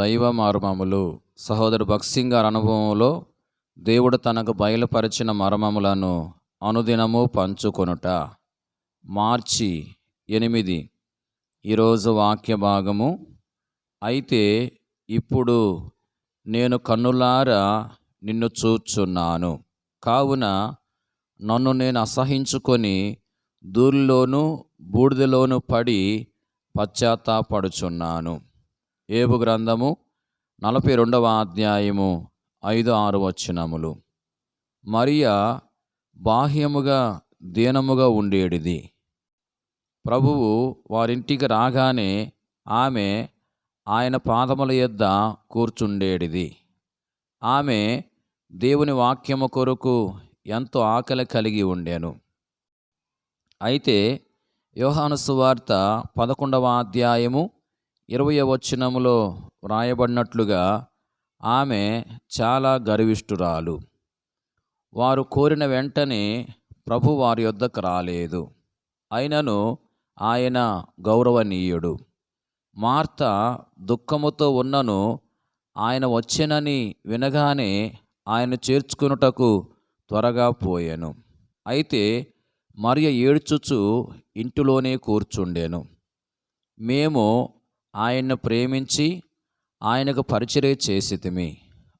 దైవ మర్మములు. సహోదరు భక్సింగ్ గారి అనుభవంలో దేవుడు తనకు బయలుపరిచిన మర్మములను అనుదినము పంచుకొనుట. మార్చి 8 ఈరోజు వాక్య భాగము. అయితే ఇప్పుడు నేను కన్నులారా నిన్ను చూచున్నాను, కావున నన్ను నేను అసహించుకొని ధూళిలోను బూడిదలోను పడి పశ్చాత్తాపడుచున్నాను. యోబు గ్రంథము 42వ అధ్యాయము 5-6 వచనములు. మరియా బాహ్యముగా దీనముగా ఉండేడిది. ప్రభువు వారింటికి రాగానే ఆమె ఆయన పాదముల యొద్ద కూర్చుండేడిది. ఆమె దేవుని వాక్యము కొరకు ఎంతో ఆకలి కలిగి ఉండెను. అయితే యోహాను సువార్త 11వ అధ్యాయము 20వ వచనములో వ్రాయబడినట్లుగా ఆమె చాలా గర్విష్ఠురాలు. వారు కోరిన వెంటనే ప్రభు వారి యొద్దకు రాలేదు. అయినను ఆయన గౌరవనీయుడు. మార్త దుఃఖముతో ఉన్నను ఆయన వచ్చెనని వినగానే ఆయన చేర్చుకొనుటకు త్వరగా పోయెను. అయితే మరియ ఏడ్చుచు ఇంటిలోనే కూర్చుండెను. మేము ఆయన్ను ప్రేమించి ఆయనకు పరిచర్య చేసితిమి,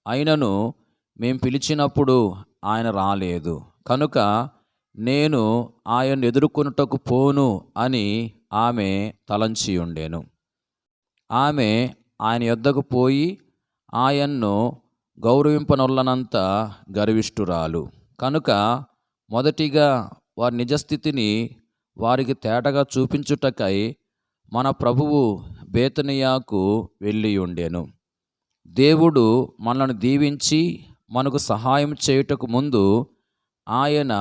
అయినను మేము పిలిచినప్పుడు ఆయన రాలేదు, కనుక నేను ఆయన్ను ఎదుర్కొనుటకు పోను అని ఆమె తలంచి ఉండెను. ఆమె ఆయన యొద్దకు పోయి ఆయన్ను గౌరవింపనొల్లనంత గర్విష్ఠురాలు కనుక మొదటిగా వారి నిజస్థితిని వారికి తేటగా చూపించుటకై మన ప్రభువు బేతనియాకు వెళ్ళి ఉండెను. దేవుడు మనల్ని దీవించి మనకు సహాయం చేయుటకు ముందు ఆయన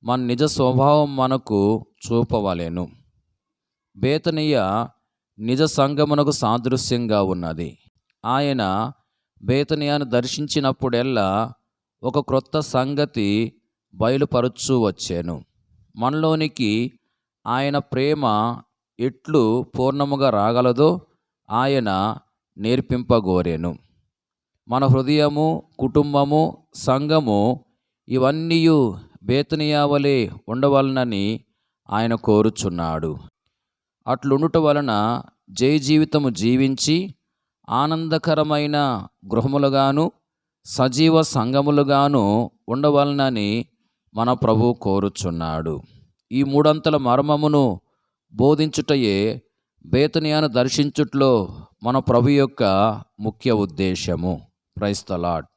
మన నిజ స్వభావం మనకు చూపవలెను. బేతనియ నిజ సంగమునకు సాదృశ్యంగా ఉన్నది. ఆయన బేతనియాను దర్శించినప్పుడెల్లా ఒక క్రొత్త సంగతి బయలుపరచు వచ్చాను. మనలోనికి ఆయన ప్రేమ ఎట్లు పూర్ణముగా రాగలదో ఆయన నేర్పింపగోరెను. మన హృదయము, కుటుంబము, సంఘము ఇవన్నీ బేతనియా వలె ఉండవలనని ఆయన కోరుచున్నాడు. అట్లుండుట వలన జయ జీవితము జీవించి ఆనందకరమైన గృహములుగాను సజీవ సంఘములుగాను ఉండవలనని మన ప్రభు కోరుచున్నాడు. ఈ మూడంతల మర్మమును బోధించుటయే బేతనియాను దర్శించుట్లో మన ప్రభు యొక్క ముఖ్య ఉద్దేశము. Praise the lord.